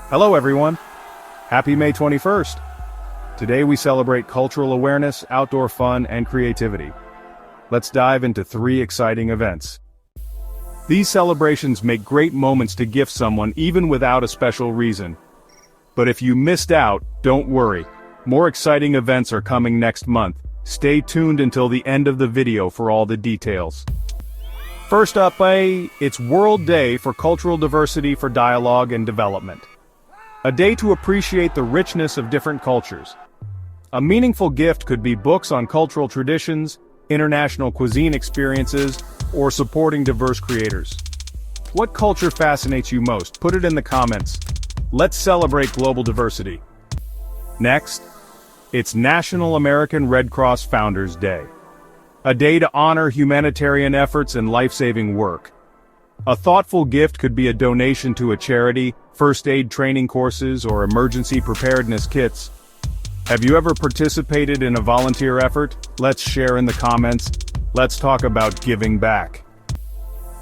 Hello everyone! Happy May 21st! Today we celebrate cultural awareness, outdoor fun, and creativity. Let's dive into 3 exciting events. These celebrations make great moments to gift someone even without a special reason. But if you missed out, don't worry. More exciting events are coming next month. Stay tuned until the end of the video for all the details. First up, it's World Day for Cultural Diversity for Dialogue and Development. A day to appreciate the richness of different cultures. A meaningful gift could be books on cultural traditions, international cuisine experiences, or supporting diverse creators. What culture fascinates you most? Put it in the comments. Let's celebrate global diversity. Next, it's National American Red Cross Founders Day. A day to honor humanitarian efforts and life-saving work. A thoughtful gift could be a donation to a charity, first aid training courses, or emergency preparedness kits. Have you ever participated in a volunteer effort? Let's share in the comments. Let's talk about giving back.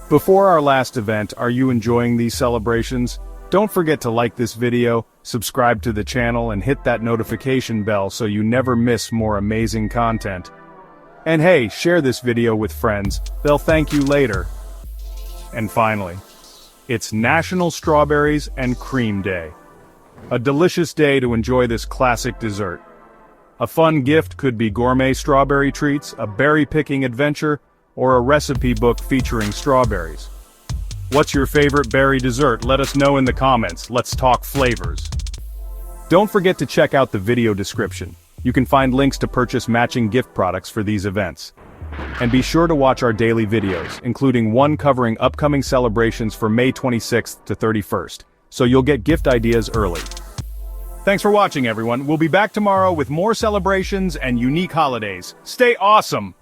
Before our last event, are you enjoying these celebrations? Don't forget to like this video, subscribe to the channel, and hit that notification bell so you never miss more amazing content. And hey, share this video with friends, they'll thank you later. And finally, it's National Strawberries and Cream Day. A delicious day to enjoy this classic dessert. A fun gift could be gourmet strawberry treats, a berry-picking adventure, or a recipe book featuring strawberries. What's your favorite berry dessert? Let us know in the comments. Let's talk flavors. Don't forget to check out the video description. You can find links to purchase matching gift products for these events. And be sure to watch our daily videos, including one covering upcoming celebrations for May 26th to 31st, so you'll get gift ideas early. Thanks for watching, everyone. We'll be back tomorrow with more celebrations and unique holidays. Stay awesome!